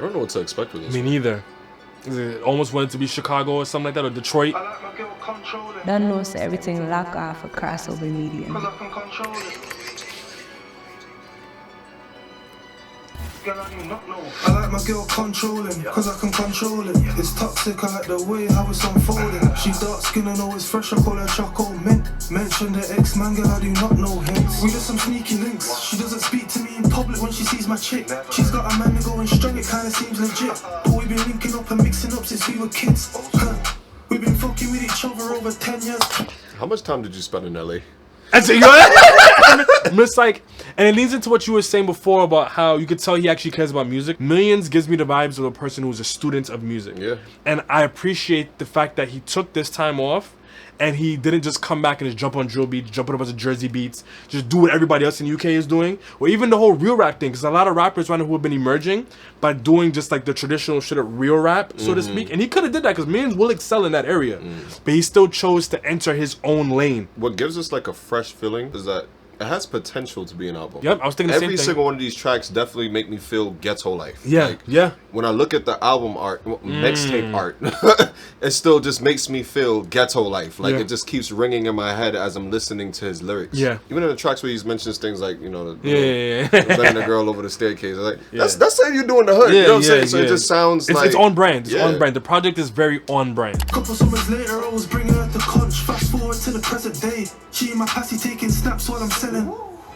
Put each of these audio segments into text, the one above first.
I don't know what to expect with this. Me neither. It almost wanted to be Chicago or something like that, or Detroit. Don't know, so everything lock off a crossover medium. I like my girl controlling, cause I can control it. It's toxic, I like the way how it's unfolding. She dark skin and always fresh, I call her Choco Mint. Mention the ex-man, girl, I do not know hints. We got some sneaky links. She doesn't speak to me in public when she sees my chick. She's got a man to going strong, it kinda seems legit. But we've been linking up and mixing up since we were kids. We've been fucking with each other over 10 years. How much time did you spend in LA? And so, it's like, and it leads into what you were saying before about how you could tell he actually cares about music. M1llionz gives me the vibes of a person who's a student of music. Yeah. And I appreciate the fact that he took this time off and he didn't just come back and just jump on drill beats, jump on a bunch of Jersey beats, just do what everybody else in the UK is doing, or even the whole real rap thing, because a lot of rappers right now who have been emerging by doing just like the traditional shit of real rap, so to speak, and he could have did that because M1llionz will excel in that area, but he still chose to enter his own lane. What gives us like a fresh feeling is that it has potential to be an album. Yep, I was thinking the same thing. Every single one of these tracks definitely make me feel ghetto life. Yeah, like, yeah. When I look at the album art, mixtape art, it still just makes me feel ghetto life. Like it just keeps ringing in my head as I'm listening to his lyrics. Yeah. Even in the tracks where he mentions things like, you know, letting the girl over the staircase. Like that's how you do in the hood. You know what I'm saying? So it just sounds like it's on brand. It's on brand. The project is very on brand. Couple summers later, I was bringing her to conch. Fast forward to the present day. She in my passy taking snaps while I'm selling.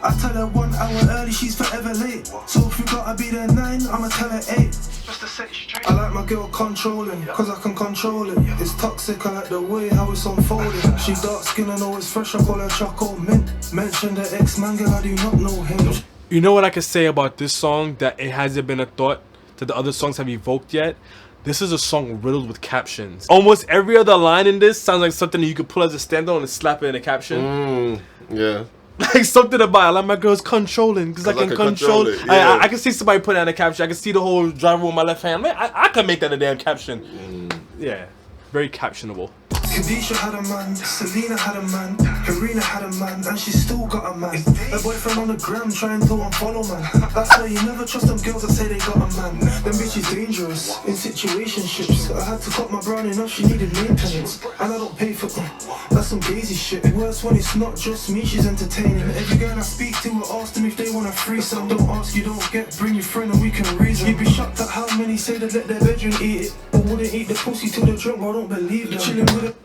I tell her 1 hour early, she's forever late. So if you gotta be there 9, I'ma tell her 8. Just to set straight. I like my girl controlling, cause I can control it. It's toxic, I like the way how it's unfolding. She dark skin and always fresh, I call her Choco Mint. Mention the ex-man, girl, I do not know him. You know what I could say about this song that it hasn't been a thought that the other songs have evoked yet? This is a song riddled with captions. Almost every other line in this sounds like something that you could pull as a standalone and slap it in a caption. Yeah. Like something about I like my girls controlling because I can control it. Yeah. I can see somebody put that in a caption. I can see the whole driver with my left hand. Man, I can make that a damn caption. Yeah, very captionable. Khadijah had a man, Selena had a man, Karina had a man, and she still got a man. Her boyfriend on the gram trying to unfollow man. That's why you never trust them girls that say they got a man. Them bitches dangerous in situationships. I had to cut my brown enough, she needed maintenance, and I don't pay for them. That's some crazy shit. Worse when it's not just me, she's entertaining. Every girl I speak to, I ask them if they want a threesome. Don't ask, you don't get, bring your friend and we can reason. You'd be shocked at how many say they let their bedroom eat it, but wouldn't eat the pussy till they're drunk. I don't believe them. Chilling with it.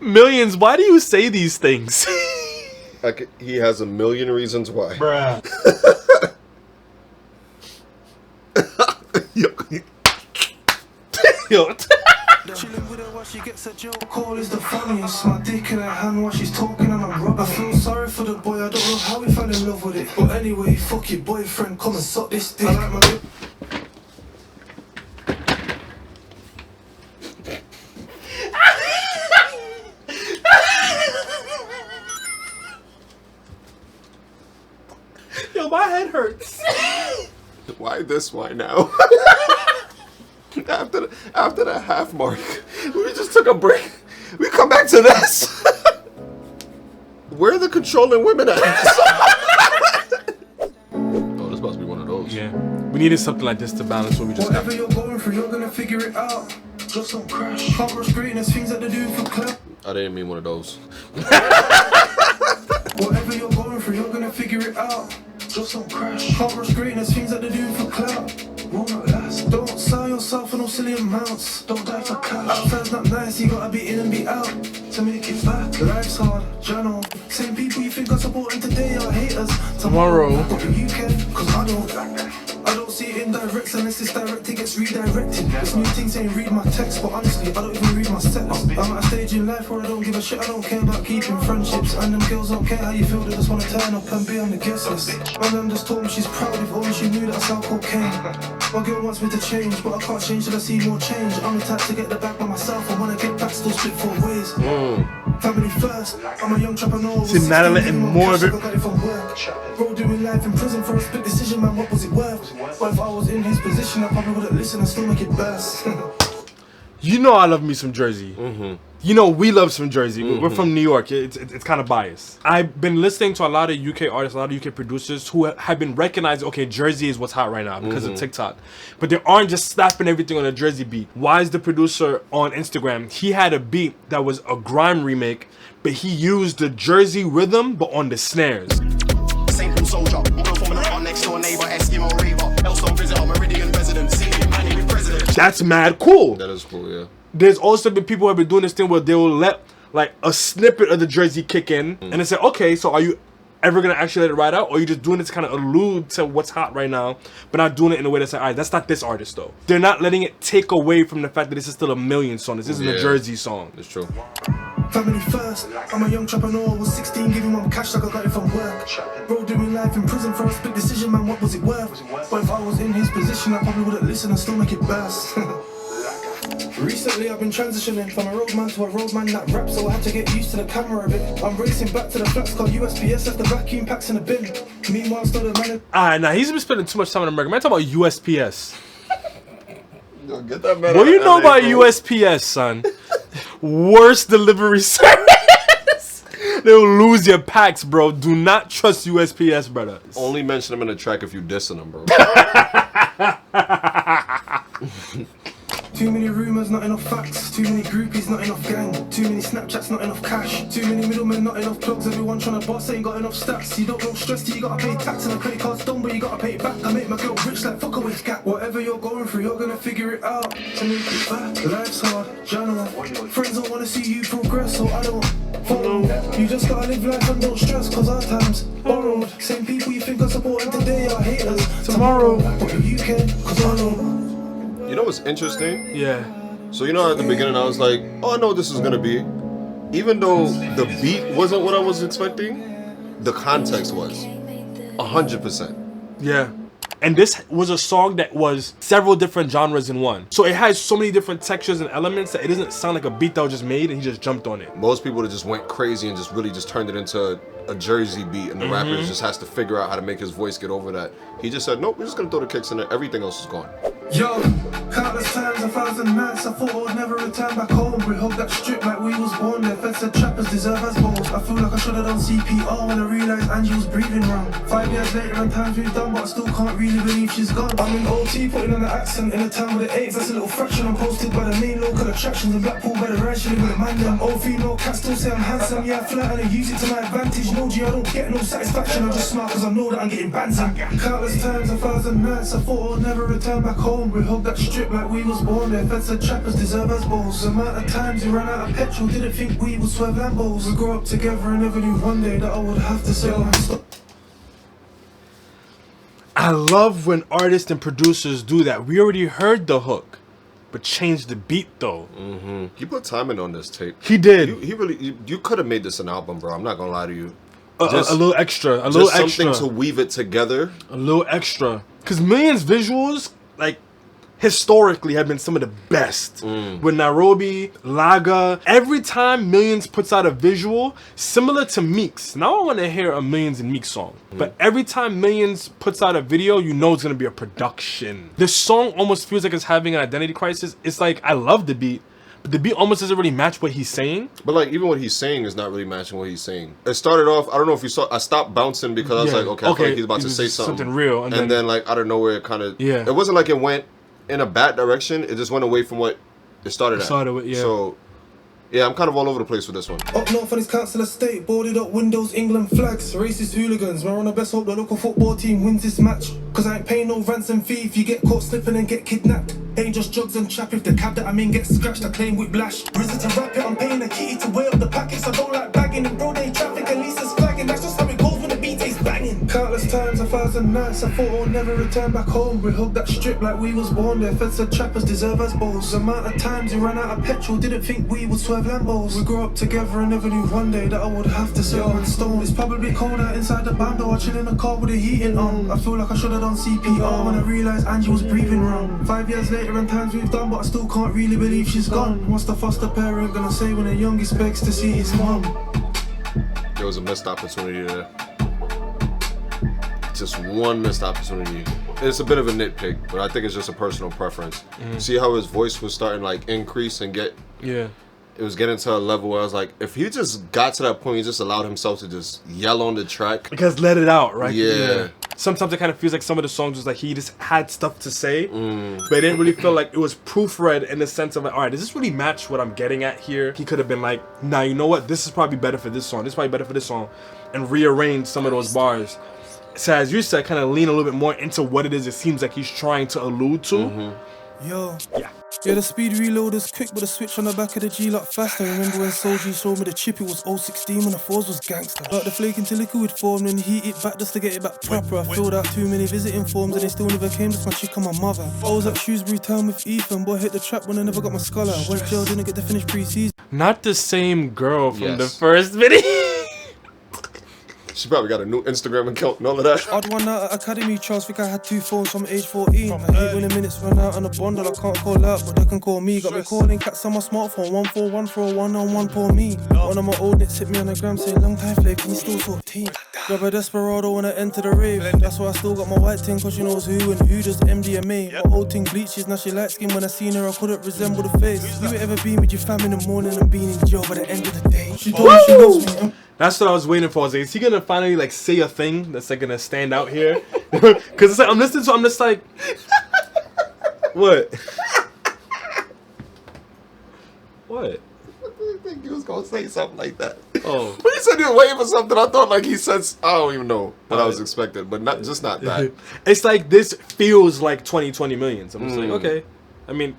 M1llionz, why do you say these things? Like he has a million reasons why. Bruh. Yo. Chilling with her while she gets a joke call is the funniest. My dick in her hand while she's talking and I'm rubbing. I feel sorry for the boy, I don't know how he fell in love with it. But anyway, fuck your boyfriend, come and suck this dick. I like my Yo, my head hurts. Why this? Why now? After the half mark, we just took a break. We come back to this. Where are the controlling women at? Oh, this must be one of those. Yeah, we needed something like this to balance what we just whatever you're going through, you're gonna figure it out. Just don't crash. Can't rush greatness, things that they do for club. I didn't mean one of those. Whatever you're going through, you're gonna figure it out. Just don't crash. Can't rush greatness, things that they do for clout. Will not last. Don't sell yourself for no silly amounts. Don't die for cash. Outside's not nice, you gotta be in and be out to make it back. Life's hard, Jah Know. Same people you think are supporting today are haters. Tomorrow. But you can, cause I don't see it in direct unless it's direct, it gets redirected. This new thing saying read my text, but honestly, I don't even read my steps. I'm at a stage in life where I don't give a shit, I don't care about keeping friendships. And them girls don't care how you feel, they just wanna turn up and be on the guest list. My mum just told me she's proud if only she knew that I sell cocaine. My girl wants me to change, but I can't change till I see more change. I'm the type to get the back by myself, I wanna get back, still split 4 ways. Family first, I'm a young entrepreneur. See, now letting more of it. Bro doing life in prison for a split decision, man, what was it worth? But if I was in his position, I probably wouldn't listen and still make it best. You know I love me some Jersey. You know, we love some Jersey. We're from New York. It's kind of biased. I've been listening to a lot of UK artists, a lot of UK producers who have been recognizing, okay, Jersey is what's hot right now because of TikTok. But they aren't just slapping everything on a Jersey beat. Why is the producer on Instagram? He had a beat that was a grime remake, but he used the Jersey rhythm, but on the snares. Soldier, next door neighbor, Eskimo raver, Elstone visitor, Meridian resident, senior man with president. That's mad cool. That is cool, yeah. There's also been people who have been doing this thing where they will let like a snippet of the Jersey kick in and they say, okay, so are you ever gonna actually let it ride out, or are you just doing it to kind of allude to what's hot right now, but not doing it in a way that's like, all right, that's not this artist though. They're not letting it take away from the fact that this is still a Million song. This isn't a Jersey song. It's true. Family first, I'm a young entrepreneur, was 16, giving mum cash like I got it from work. Bro doing life in prison for a split decision, man, what was it worth? But if I was in his position, I probably wouldn't listen and still make it burst. Recently I've been transitioning from a roadman to a roadman that raps, so I had to get used to the camera a bit. I'm racing back to the flats called USPS, left the vacuum packs in the bin. Meanwhile, still the man. Nah, he's been spending too much time in America. Man, talk about USPS. Yo, get that man. What do you know about USPS, son? Worst delivery service. They'll lose your packs, bro. Do not trust USPS, brother. Only mention them in a track if you dissing them, bro. Too many rumors, not enough facts. Too many groupies, not enough gang. Too many Snapchats, not enough cash. Too many middlemen, not enough plugs. Everyone trying to boss, ain't got enough stats. You don't know stress till you gotta pay tax, and the credit card's done, but you gotta pay it back. I make my girl rich like fuck away cat. Whatever you're going through, you're gonna figure it out. To make it back, life's hard. Jah Know. Friends don't wanna see you progress, so I don't follow. You just gotta live life and don't stress, cause our time's borrowed. Same people you think are supporting today are haters tomorrow. But you can, cause I know. You know what's interesting? Yeah. So you know at the beginning I was like, oh, I know what this is gonna be. Even though the beat wasn't what I was expecting, the context was 100%. Yeah. And this was a song that was several different genres in one. So it has so many different textures and elements that it doesn't sound like a beat that was just made and he just jumped on it. Most people that just went crazy and just really just turned it into a Jersey beat, and the rapper just has to figure out how to make his voice get over that. He just said, nope, we're just gonna throw the kicks in there. Everything else is gone. Yo, countless times, 1,000 nights, I thought I would never return back home. We hugged that strip like we was born there. Feds said trappers deserve as balls. I feel like I should have done CPR when I realised Angie was breathing wrong. 5 years later and times we've done, but I still can't really believe she's gone. I'm in OT putting on the accent in a town with the AIDS, that's a little fraction. I'm posted by the main local attractions in Blackpool by the ranch, living with the man them. All female cats still say I'm handsome, yeah I flirt and I use it to my advantage. No G, I don't get no satisfaction, I just smile cause I know that I'm getting bantam. Countless times, 1,000 nights, I thought I would never return back home. We hugged that strip like we was born there. Feds said trappers deserve as balls. The amount of times we ran out of petrol, didn't think we would swerve Lambos. We grew up together and never knew one day that I would have to say stop. I love when artists and producers do that. We already heard the hook, but changed the beat though. He put time in on this tape. He did. You could have made this an album, bro. I'm not gonna lie to you. A little extra. A little extra. Something to weave it together. A little extra. Because Million's visuals, like, historically have been some of the best. With Nairobi, Laga, every time Millions puts out a visual, similar to Meek's. Now I want to hear a Millions and Meek's song. But every time Millions puts out a video, you know it's going to be a production. This song almost feels like it's having an identity crisis. It's like, I love the beat, but the beat almost doesn't really match what he's saying. But like, even what he's saying is not really matching what he's saying. It started off, I don't know if you saw, I stopped bouncing because I was like, okay, I feel like he's about to say something real. And then like, out of nowhere, it kind of, it wasn't like it went in a bad direction. It just went away from what it started at. So, yeah, I'm kind of all over the place with this one. Up north on his council estate, boarded up windows, England flags, racist hooligans. We're on the best hope the local football team wins this match. Cause I ain't paying no ransom fee if you get caught slipping and get kidnapped. Ain't just drugs and trap, if the cab that I'm in gets scratched, I claim whiplash. Risen to rap it, I'm paying a kitty to weigh up the packets. I don't like bagging in broad day traffic, at least it's flagging. That's just how it goes when the beat is banging. Countless times, 1,000 nights, I thought I'd never return back home. We hugged that strip like we was born there. Feds said trappers deserve as balls. The amount of times we ran out of petrol, didn't think we would swerve Lambos. We grew up together and never knew one day that I would have to sell and stone. It's probably cold out inside the bando, I chill in the car with the heating on. I feel like I should have done CPR when I realised Angie was breathing wrong. 5 years later and times we've done, but I still can't really believe she's gone. What's the foster parent gonna say when the youngest begs to see his mom? There was a missed opportunity there. Just one missed opportunity. It's a bit of a nitpick, but I think it's just a personal preference. See how his voice was starting like increase and get it was getting to a level where I was like, if he just got to that point, he just allowed himself to just yell on the track. Because let it out, right? Yeah. Sometimes it kind of feels like some of the songs was like he just had stuff to say, but it didn't really feel like it was proofread in the sense of like, all right, does this really match what I'm getting at here? He could have been like, nah, you know what? This is probably better for this song. This is probably better for this song, and rearrange some of those bars. So as you said, kind of lean a little bit more into what it is. It seems like he's trying to allude to. Yo. Yeah, the speed reload is quick, but the switch on the back of the G lot faster. Remember when Soulja showed me the chip, it was 016 when the 4s was gangster. Got the flake into liquid form, then heat it back just to get it back proper. I filled out too many visiting forms and they still never came, just my chick and my mother. I was at Shrewsbury Town with Ethan, boy hit the trap when I never got my scholar. Went jail, didn't get to finish pre-season. Not the same girl from the first video. She probably got a new Instagram account and all of that. I'd won out at Academy Charles, think I had 2 phones from age 14. I hate when the minutes run out on a bundle, I can't call out, but they can call me. Got me calling cats on my smartphone, 141 for a 1-on-1 for me. One of my old nits hit me on the gram saying, long time flake, can you still sort of team? Grab a desperado when I enter the rave. That's why I still got my white thing, cause she knows who and who does MDMA. My old thing bleaches, now she light skin. When I seen her, I couldn't resemble the face. You ain't ever been with your fam in the morning and being in jail by the end of the day. She told me she loves me. That's what I was waiting for. I was like, is he gonna finally like say a thing that's like gonna stand out here? Because it's like I'm listening to, I'm just like, what? What? I think he was gonna say something like that. Oh, but he said he was waiting for something. I thought like he said, I don't even know what I was expecting, but not that. It's like this feels like 2020 millions. I'm just like, okay. I mean,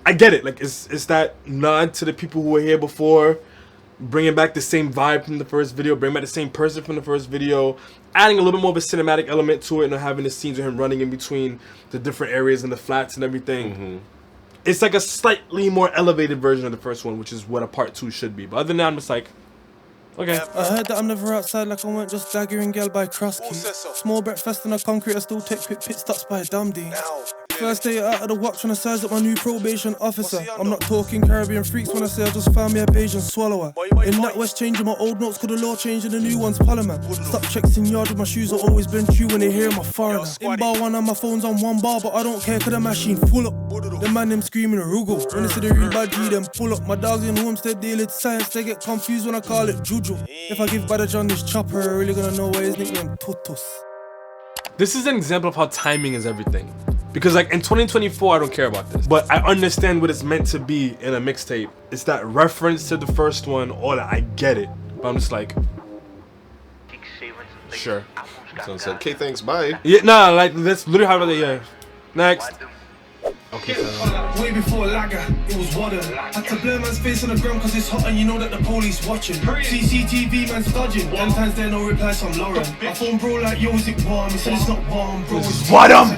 I get it. Like it's that nod to the people who were here before. Bringing back the same vibe from the first video, bringing back the same person from the first video, adding a little bit more of a cinematic element to it, and having the scenes of him running in between the different areas and the flats and everything. It's like a slightly more elevated version of the first one, which is what a part 2 should be. But other than that, I'm just like, okay. I heard that I'm never outside like I went just daggering girl by Krusky. Small breakfast on the concrete, I still take quick pit stops by Dundee. First day out of the watch when I size up my new probation officer. I'm not talking Caribbean freaks when I say I just found me a Bayesian swallower. In that West changing my old notes, could the law change and the new one's polymer. Stop checks in yard with my shoes, I've always been true when they hear my foreigner. In bar 1 and my phone's on 1 bar, but I don't care cause the machine full up. The man them screaming Rugal. When they see the real bad G, them pull up. My dogs in Homestead deal with science, they get confused when I call it Juju. If I give Bada John this chopper, really gonna know why his nickname Tutus. This is an example of how timing is everything. Because like in 2024, I don't care about this. But I understand what it's meant to be in a mixtape. It's that reference to the first one, all that. I get it. But I'm just like, sure. So I said, okay, thanks, bye. Yeah, nah, like that's literally how they, yeah. Next. Okay, way before Lager, it was Wadum. Had to blur man's face on the ground cause it's hot and you know that the police watching. CCTV man's dodging, sometimes there no replies from Lauren. I phone bro like, yo, is it warm? He said it's not warm, bro, it's Wadum.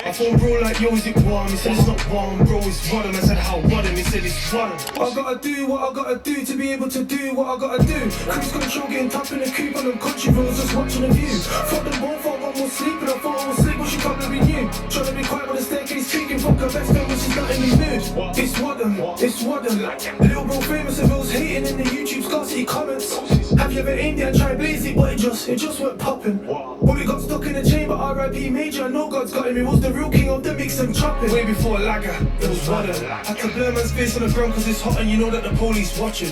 I phone bro like, yo, is it warm? He said it's not warm, bro, it's Wadum. I said how Wadum? He said it's Wadum. I gotta do what I gotta do to be able to do what I gotta do. Cruise control getting tough in the coupe on them country roads, just watching the view. Fuck them both, I want more sleep and I thought I was sleep, but she can't be new. Trying to be quiet on the staircase, speaking fuck her best friend when she's not in the mood. It's Wadum, it's Wadum. Little bro famous and those hating in the YouTube scarcity comments. Have you ever aimed it and tried blaze it, but it just went popping. When we got stuck in the chamber, R.I.P. Major, I know God's got him. He was the real king of the mix and chopping. Way before Lager, it was Wadum. Had to blur man's face on the ground cause it's hot and you know that the police watching.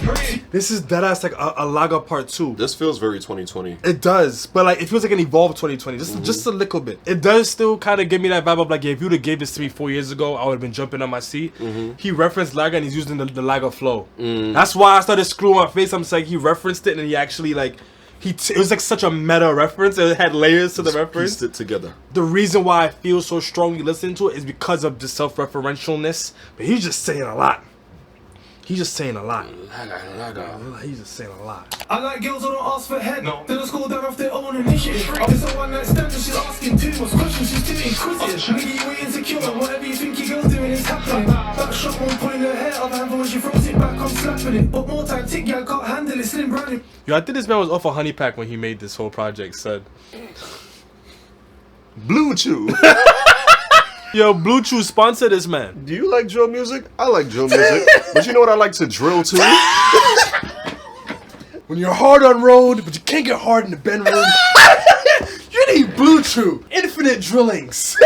This is deadass like a Lager part 2. This feels very 2020. It does, but like it feels like an evolved 2020, just a little bit. It does still kind of give me that vibe of like, yeah, if you'd have gave this to me 4 years ago, I would have been jumping on my seat. He referenced Lager and he's using the Lager flow. That's why I started screwing my face. I'm just like, he referenced it and he actually like, it was like such a meta reference. It had layers to the reference. Pieced it together. The reason why I feel so strongly listening to it is because of the self-referentialness. But he's just saying a lot. He's just saying a lot. He's just saying a lot. I like girls who don't ask for head. No. They just go down off their own initiative. It's a one night stand and she's asking too much questions. She's too inquisitive. Maybe you ain't insecure. Whatever you think your girl's doing is happening. That shot won't pulling her hair off hand, but when she throws it back, I'm slapping it. But more time, tick, yeah, I can't handle it. Slim Brownie. Yo, I think this man was off a honey pack when he made this whole project, son. Blue Chew. Yo, Blue Chew sponsor this man. Do you like drill music? I like drill music. But you know what I like to drill to? When you're hard on road, but you can't get hard in the bend room, you need Blue Chew. Infinite drillings.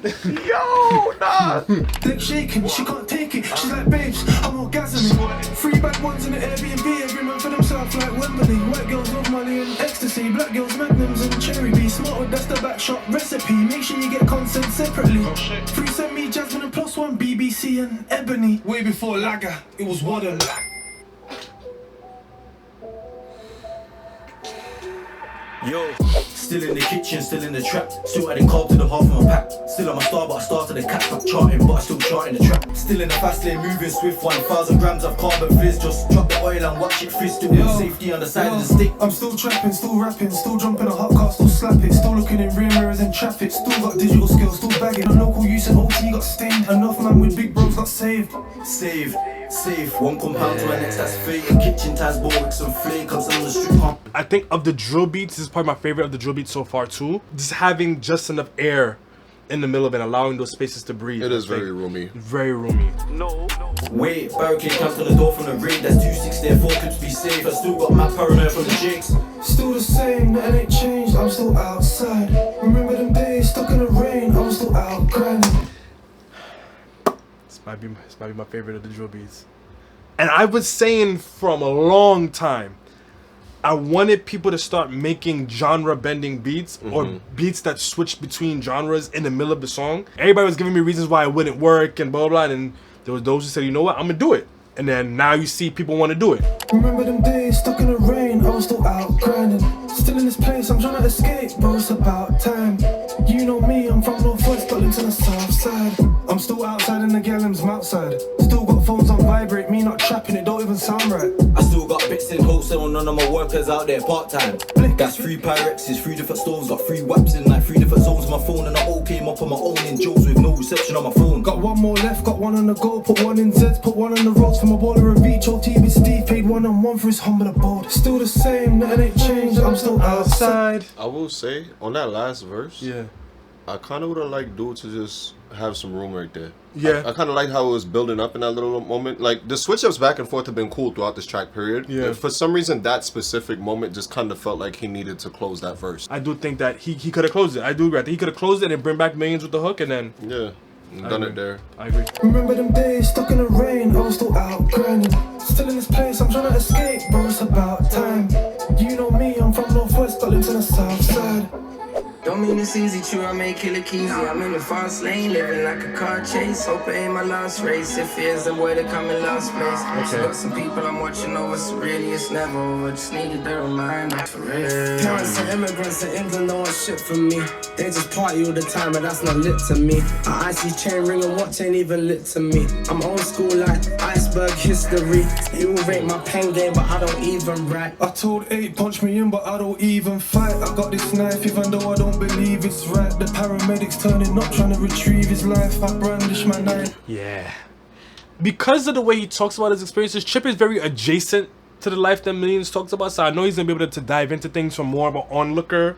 Yo, nah. Leg shaking, she can't take it. She's like, babes, I'm orgasming. 3 bad ones in the Airbnb, every man for themselves like Wembley. White girls love Molly and ecstasy, black girls magnums and cherry B. Smart, that's the back shot recipe. Make sure you get consent separately. 3 send me Jasmine and +1 BBC and Ebony. Way before Lager, it was Wadum. Yo, still in the kitchen, still in the trap. Still adding carb to the half of my pack. Still on my star, but I started the cat. Not charting, but I still charting the trap. Still in the fast lane, moving swift. 1,000 grams of carbon fizz. Just drop the oil and watch it fizz. Still in safety on the side of the stick. I'm still trapping, still rapping, still jumping a hot car, still slapping. Still looking in rear mirrors in traffic. Still got digital skills, still bagging. The local use and OT got stained. Enough man with big bros got saved. Saved. Safe, 1 compound to my next, that's fake. In kitchen ties, Borwick, some flake, comes on the street pump. I think of the drill beats, this is probably my favorite of the drill beats so far too. Just having just enough air in the middle of it, allowing those spaces to breathe. It is very roomy. Very roomy. No. Wait, barricade comes on the door from the raid. That's 2-6 there, 4 clips be safe. I still got my paranoia from the jigs. Still the same, nothing ain't changed, I'm still outside. Remember them days, stuck in the rain, I was still out grinding. This might be my favorite of the drill beats. And I was saying from a long time, I wanted people to start making genre-bending beats or beats that switch between genres in the middle of the song. Everybody was giving me reasons why it wouldn't work and blah, blah, blah. And there was those who said, you know what, I'm going to do it. And then now you see people want to do it. Remember them days, stuck in the rain, I was still out grinding. Still in this place, I'm trying to escape, bro, it's about time. You know me, I'm from Northwest, Scotland to the south side. I'm still outside in the Gallum's outside. Still got phones on vibrate, me not trapping, it don't even sound right. I still got bits in wholesale, none of my workers out there part-time. That's 3 Pyrexes, 3 different stores, got 3 waps in like 3 different zones on my phone. And I all came up on my own in Joes with no reception on my phone. Got 1 more left, got 1 on the go, put 1 in Zeds, put 1 on the roads for my baller of each. OT with Steve, paid 1 on 1 for his humble abode. Still the same, nothing ain't changed, I'm still outside. I will say, on that last verse, Yeah. I kind of would have liked dude to just have some room right there. Yeah. I kind of like how it was building up in that little moment. Like, the switch-ups back and forth have been cool throughout this track period. Yeah. And for some reason, that specific moment just kind of felt like he needed to close that verse. I do think that he could have closed it. I do agree. I think he could have closed it and bring back M1llionz with the hook and then... Yeah. Done it there. I agree. Remember them days, stuck in the rain, I was still out grinding. Still in this place, I'm trying to escape, bro, it's about time. You know me, I'm from Northwest, Scotland to the south side. Don't mean it's easy, true, I may kill it easy. I'm in the fast lane, living like a car chase. Hope it ain't my last race. If it is, then boy, they come in last place. Okay. Got some people I'm watching over, so really it's never over. Just needed the reminder for real. Parents and immigrants in England know shit from me. They just party all the time, but that's not lit to me. A icy chain ring and watch ain't even lit to me. I'm old school like iceberg history. You rate my pen game, but I don't even write. I told 8 punch me in, but I don't even fight. I got this knife, even though I don't believe it's right. The paramedics turning up, trying to retrieve his life. I brandish my knife. Yeah. Because of the way he talks about his experiences, Chip is very adjacent to the life that M1llionz talks about. So I know he's going to be able to dive into things from more of an onlooker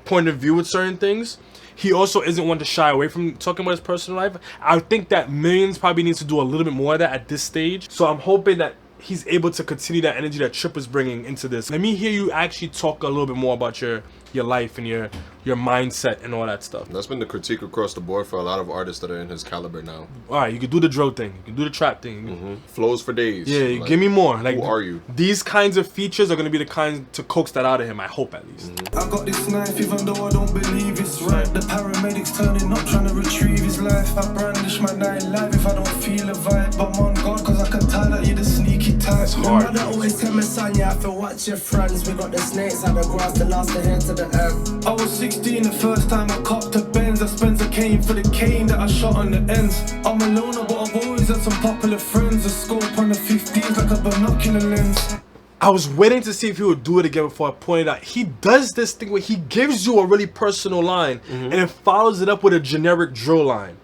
point of view with certain things. He also isn't one to shy away from talking about his personal life. I think that M1llionz probably needs to do a little bit more of that at this stage. So I'm hoping that he's able to continue that energy that Chip is bringing into this. Let me hear you actually talk a little bit more about your life and your mindset and all that stuff. That's been the critique across the board for a lot of artists that are in his caliber now. All right, you can do the drill thing, you can do the trap thing. Flows for days. Yeah, like, give me more. Like, who are you? These kinds of features are going to be the kinds to coax that out of him, I hope at least. I got this knife, even though I don't believe it's right. The paramedics turning up, trying to retrieve his life. I brandish my knife live if I don't feel a vibe. But I'm on guard, cause I can tell that you're the sneaky type. It's hard. My mother always tell me, son, you have to watch your friends. We got the snakes out the grass, the last to head to the end. I was 16 the first time I copped a Benz. I Spencer came for the cane that I shot on the ends. I'm a loner, but I've always had some popular friends. A scope on the 15s like a binocular lens. I was waiting to see if he would do it again before I pointed out. He does this thing where he gives you a really personal line and then follows it up with a generic drill line.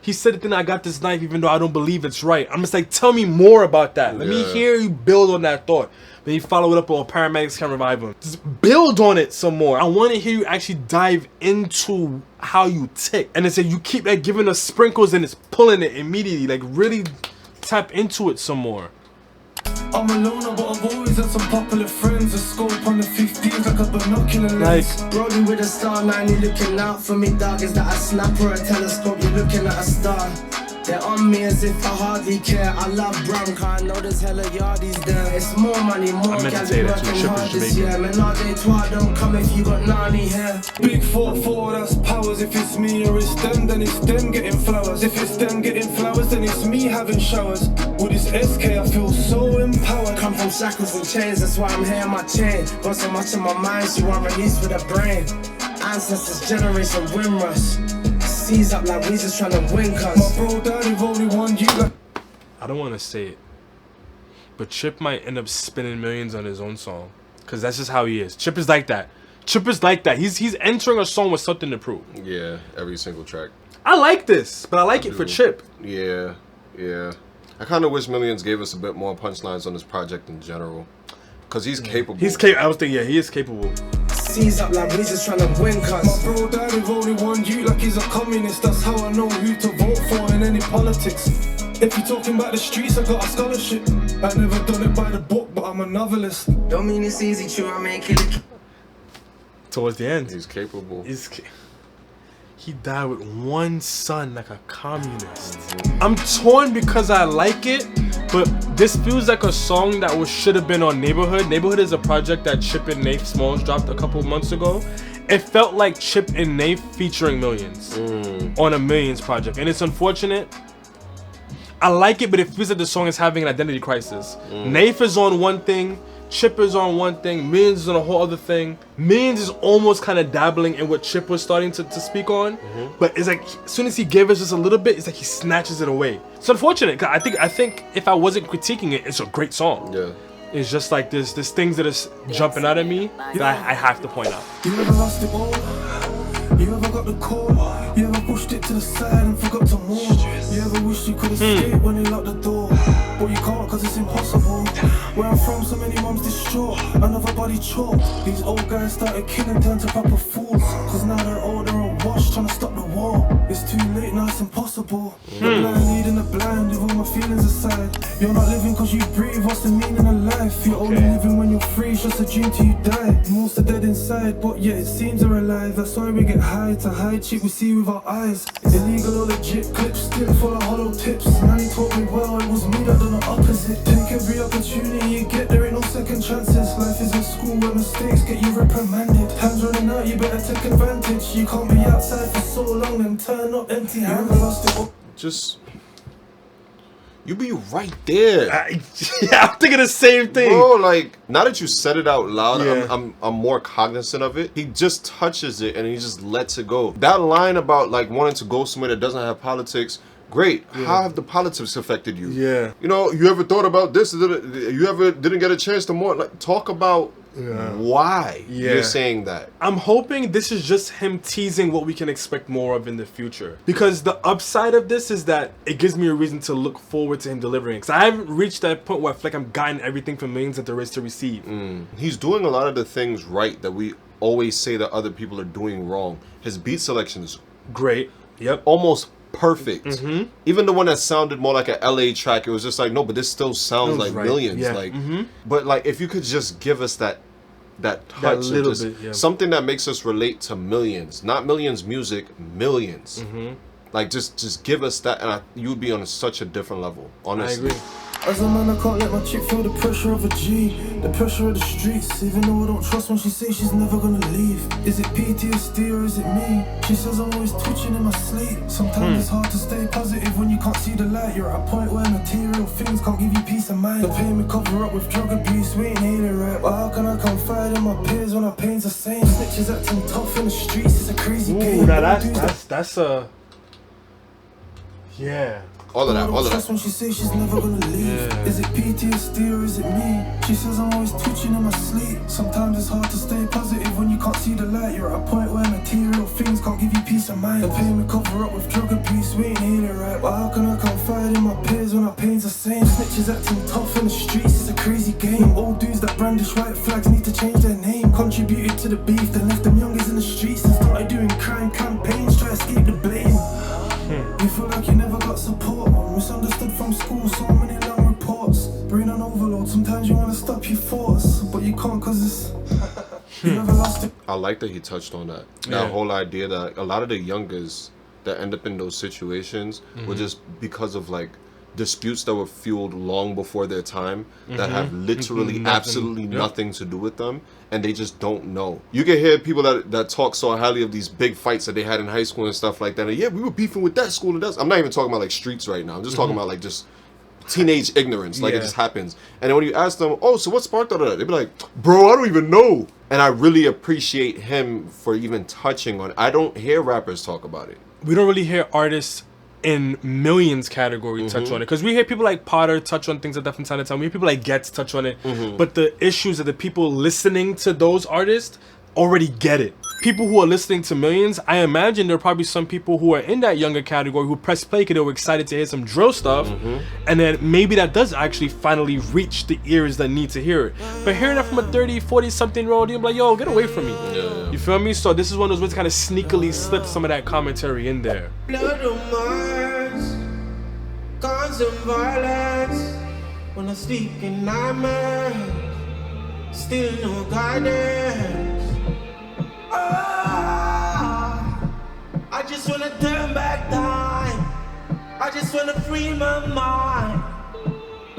He said the thing, I got this knife even though I don't believe it's right. I'm just like, tell me more about that. Let me hear you build on that thought. Then he followed it up with paramedics can revive him. Just build on it some more. I want to hear you actually dive into how you tick. And then say you keep like giving us sprinkles and it's pulling it immediately. Like really tap into it some more. I'm a loner, but I've always had some popular friends. A scope on the 15s like a binocular lens. Rolling with a star 9, you looking out for me, dog. Is that a snap or a telescope? You're looking at a star. They're on me as if I hardly care. I love brown car, I know there's hella yardies there. It's more money, more gas, working hard this year. Man, all day twa don't come if you got gnarly hair. Big 4-4, that's powers. If it's me or it's them, then it's them getting flowers. If it's them getting flowers, then it's me having showers. With this SK, I feel so empowered. Come from shackles and chains, that's why I'm here on my chain. Got so much in my mind, so I'm released with a brain. Ancestors, generation win rush. Seize up like we just trying to win, cuz. My bro daddy only won you like. I don't want to say it, but Chip might end up spending millions on his own song, cause that's just how he is. Chip is like that. Chip is like that. He's entering a song with something to prove. Yeah, every single track. I like this, but I like it for Chip. Yeah, yeah. I kind of wish M1llionz gave us a bit more punchlines on this project in general, cause he's capable. I was thinking, yeah, he is capable. Seize up like we just trying to win, cuz. My bro daddy only won you like he's a communist. That's how I know who to vote for in any politics. If you're talking about the streets, I got a scholarship. I never done it by the book, but I'm a novelist. Don't mean it's easy, true, I make it. Towards the end, he's capable. He died with one son like a communist. I'm torn because I like it, but this feels like a song that should have been on Neighborhood. Neighborhood is a project that Chip and Nath Smalls dropped a couple months ago. It felt like Chip and Nath featuring M1llionz on a M1llionz project, and it's unfortunate. I like it, but it feels like the song is having an identity crisis. Nath is on one thing, Chip is on one thing, M1llionz is on a whole other thing. M1llionz is almost kind of dabbling in what Chip was starting to speak on, but it's like as soon as he gave us just a little bit, it's like he snatches it away. It's unfortunate, cause I think if I wasn't critiquing it, it's a great song. Yeah. It's just like there's things that are jumping out at me that I have to point out. You ever lost it all? You ever got the call? You ever pushed it to the side and forgot to move? You ever wished you could escape when they locked the door? But you can't cause it's impossible. Where I'm from, so many moms distraught, another body choked. These old guys started killing, turned to proper fools. Cause now they're older and washed, trying to stop the war. It's too late, now it's impossible. The blind leading the blind with all my feelings aside. You're not living cause you breathe, what's the meaning of life? You're only living when you're free, it's just a dream till you die. Most are dead inside, but yet it seems they're alive. That's why we get high, to hide shit we see with our eyes. Illegal or legit clips, still full of hollow tips. Nanny taught me well, it was me that done the opposite. Take every opportunity you get, there ain't no second chances. Life is a school where mistakes get you reprimanded. Time's running out, you better take advantage. You can't be outside for so long and turn up empty handed. Just you be right there. Yeah, I'm thinking the same thing. Bro, like, now that you said it out loud, I'm more cognizant of it. He just touches it and he just lets it go. That line about like wanting to go somewhere that doesn't have politics, great. How have the politics affected you? Yeah. You know, you ever thought about this? You ever didn't get a chance to more like talk about why you're saying that? I'm hoping this is just him teasing what we can expect more of in the future. Because the upside of this is that it gives me a reason to look forward to him delivering. Because I haven't reached that point where I feel like I'm gotten everything from M1llionz that there is to receive. He's doing a lot of the things right that we always say that other people are doing wrong. His beat selection is great. Yep. Almost perfect. Even the one that sounded more like a LA track, it was just like, no, but this still sounds like M1llionz. Like, but like, if you could just give us that touch, that little bit, something that makes us relate to M1llionz, not M1llionz music, M1llionz. Like, just give us that, and you would be on such a different level. Honestly. I agree. As a man, I can't let my chick feel the pressure of a G, the pressure of the streets. Even though I don't trust when she says she's never gonna leave. Is it PTSD or is it me? She says I'm always twitching in my sleep. Sometimes it's hard to stay positive when you can't see the light. You're at a point where material things can't give you peace of mind. The pain we cover up with drug abuse, we ain't healing right. But how can I confide in my peers when our pain's the same? Snitches acting tough in the streets, it's a crazy game. Now that's a... Yeah. All of that. When she says she's never gonna leave. Is it PTSD or is it me? She says I'm always twitching in my sleep. Sometimes it's hard to stay positive when you can't see the light. You're at a point where material things can't give you peace of mind. The pain we cover up with drug abuse, we ain't healing right. But how can I confide in my peers when our pain's the same? Snitches acting tough in the streets, it's a crazy game. Old dudes that brandish white flags need to change their name. Contributed to the beef, then left them youngers in the streets and started doing crime campaigns, try to escape the blame. You feel like you never got support. Misunderstood from school, so many long reports. Brain on overload, sometimes you wanna stop, you I like that he touched on that. That whole idea that a lot of the youngers that end up in those situations were just because of like disputes that were fueled long before their time that have literally absolutely nothing to do with them, and they just don't know. You can hear people that talk so highly of these big fights that they had in high school and stuff like that, and yeah, we were beefing with that school and that. I'm not even talking about like streets right now. I'm just talking about like just teenage ignorance, like it just happens. And then when you ask them, oh, so what sparked all of that? They'd be like, bro, I don't even know. And I really appreciate him for even touching on it. I don't hear rappers talk about it. We don't really hear artists in M1llionz category touch on it, because we hear people like Potter touch on things at different time to time. We hear people like Ghetto touch on it, but the issues that the people listening to those artists already get it. People who are listening to M1llionz, I imagine there are probably some people who are in that younger category who press play because they were excited to hear some drill stuff, and then maybe that does actually finally reach the ears that need to hear it. But hearing that from a 30, 40 something year old, you're like, yo, get away from me. You feel me? So this is one of those ways to kind of sneakily slip some of that commentary in there. Blood on Mars, guns and violence. When I sleep in nightmares, still no guidance. I just wanna turn back time. I just wanna free my mind.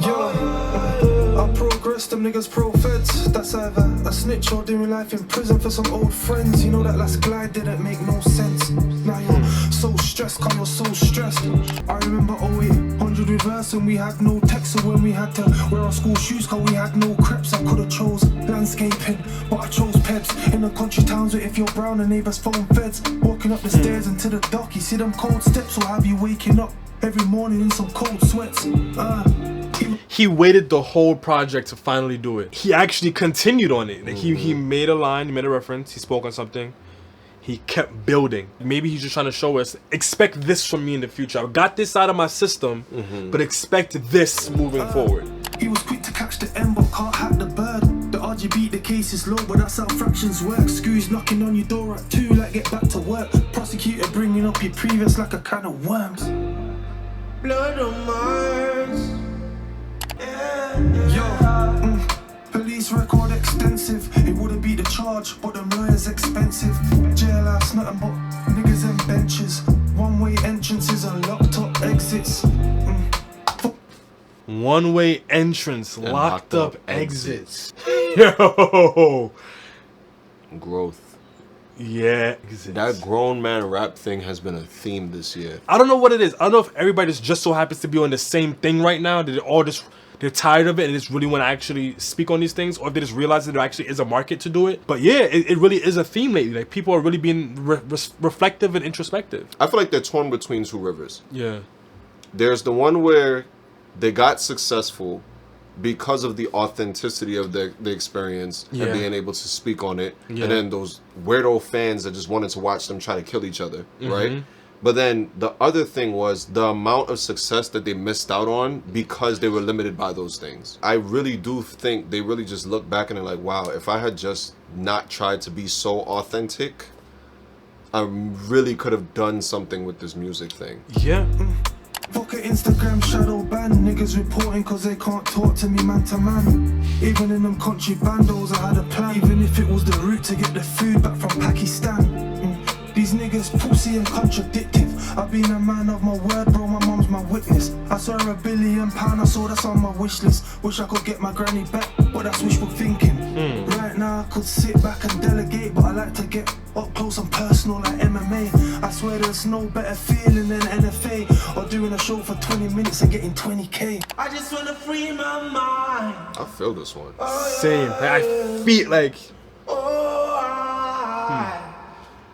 I progress, them niggas pro-feds. That's either a snitch or doing life in prison for some old friends. You know that last glide didn't make no sense. Now you're so stressed, cause you're so stressed. I remember 0800 reverse and we had no text. So when we had to wear our school shoes cause we had no crepes, I could've chose landscaping, but I chose peps. In the country towns where if you're brown and neighbours phone feds. Walking up the stairs into the dock, you see them cold steps. Or have you waking up every morning in some cold sweats. He waited the whole project to finally do it. He actually continued on it. Like he made a line, he made a reference, he spoke on something. He kept building. Maybe he's just trying to show us, expect this from me in the future. I've got this out of my system, but expect this moving forward. He was quick to catch the M, but can't hack the bird. The RG beat, the case is low, but that's how fractions work. Screws knocking on your door at 2, like get back to work. Prosecutor bringing up your previous like a can of worms. Blood on Mars. Yo, police record extensive. It wouldn't be the charge, but the lawyer's expensive. Jailhouse, nothing but niggas and benches. One-way entrances and locked up exits. One-way entrance, locked up exits. Yo! Growth. Yeah. That grown man rap thing has been a theme this year. I don't know what it is. I don't know if everybody just so happens to be on the same thing right now. They're tired of it and they just really want to actually speak on these things, or if they just realize that there actually is a market to do it. But yeah, it really is a theme lately. Like people are really being reflective and introspective. I feel like they're torn between two rivers. Yeah. There's the one where they got successful because of the authenticity of the experience and being able to speak on it. And then those weirdo fans that just wanted to watch them try to kill each other, right? But then the other thing was the amount of success that they missed out on because they were limited by those things. I really do think they really just look back and they're like, wow, if I had just not tried to be so authentic, I really could have done something with this music thing. Yeah. Fuck a Instagram shadow ban. Niggas reporting cause they can't talk to me man to man. Even in them country bandos I had a plan. Even if it was the route to get the food back from Pakistan. These niggas pussy and contradictive. I've been a man of my word, bro, my mom's my witness. I saw her £1 billion, I saw that's on my wish list. Wish I could get my granny back, but that's wishful thinking. Right now I could sit back and delegate, but I like to get up close and personal like MMA. I swear there's no better feeling than NFA, or doing a show for 20 minutes and getting 20K. I just wanna free my mind. I feel this one. Same. I feel like...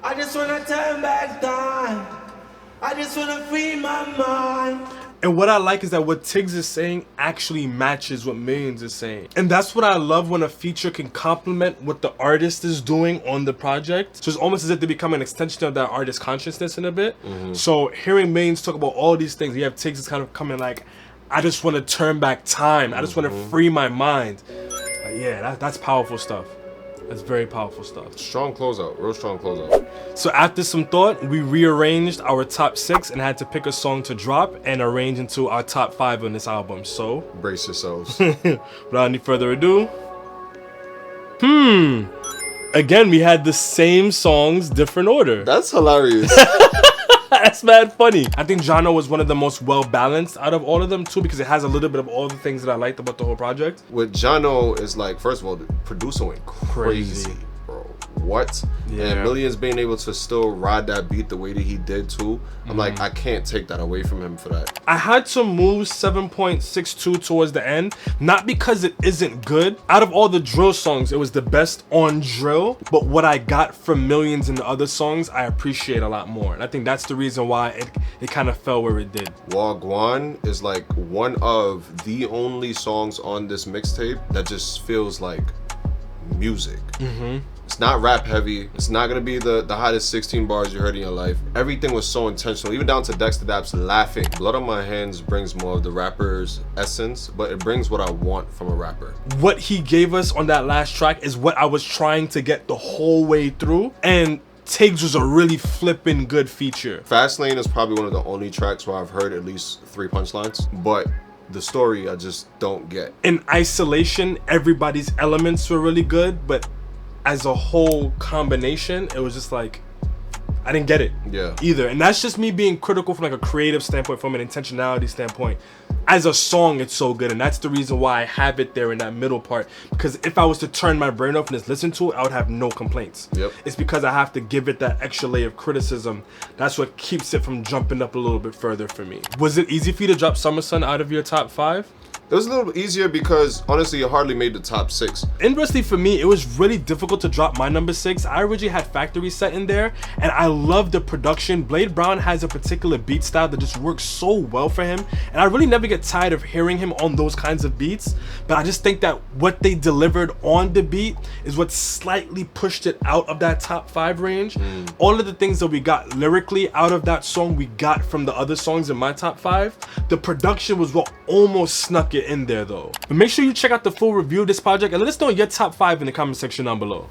I just wanna turn back time. I just wanna free my mind. And what I like is that what Tiggs is saying actually matches what M1llionz is saying. And that's what I love when a feature can complement what the artist is doing on the project. So it's almost as if they become an extension of that artist's consciousness in a bit. So hearing M1llionz talk about all these things, you have Tiggs is kind of coming like, I just want to turn back time. I just want to free my mind. Yeah, that's powerful stuff. That's very powerful stuff. Strong closeout, real strong closeout. So after some thought, we rearranged our top 6 and had to pick a song to drop and arrange into our top 5 on this album. So brace yourselves. Without any further ado, again, we had the same songs, different order. That's hilarious. That's mad funny. I think Jah Know was one of the most well-balanced out of all of them too, because it has a little bit of all the things that I liked about the whole project. With Jah Know is like, first of all, the producer went crazy. What? Yeah. And M1llionz being able to still ride that beat the way that he did too, I'm like, I can't take that away from him for that. I had to move 7.62 towards the end, not because it isn't good. Out of all the drill songs, it was the best on drill, but what I got from M1llionz in the other songs, I appreciate a lot more. And I think that's the reason why it kind of fell where it did. Wagwan is like one of the only songs on this mixtape that just feels like music. It's not rap heavy. It's not gonna be the hottest 16 bars you heard in your life. Everything was so intentional, even down to Dexter Daps laughing. Blood on My Hands brings more of the rapper's essence, but it brings what I want from a rapper. What he gave us on that last track is what I was trying to get the whole way through, and Tiggs was a really flippin' good feature. Fastlane is probably one of the only tracks where I've heard at least 3 punchlines, but the story I just don't get. In isolation, everybody's elements were really good, but as a whole combination, it was just like, I didn't get it either. And that's just me being critical from like a creative standpoint, from an intentionality standpoint. As a song, it's so good, and that's the reason why I have it there in that middle part, because if I was to turn my brain off and just listen to it, I would have no complaints. It's because I have to give it that extra layer of criticism. That's what keeps it from jumping up a little bit further for me. Was it easy for you to drop Summer Sun out of your top 5? It was a little bit easier because honestly it hardly made the top 6. Inversely for me, it was really difficult to drop my number 6. I originally had Factory Set in there, and I love the production. Blade Brown has a particular beat style that just works so well for him, and I really never get tired of hearing him on those kinds of beats. But I just think that what they delivered on the beat is what slightly pushed it out of that top 5 range. All of the things that we got lyrically out of that song, we got from the other songs in my top 5. The production was what almost snuck it in there though. But make sure you check out the full review of this project and let us know your top 5 in the comment section down below.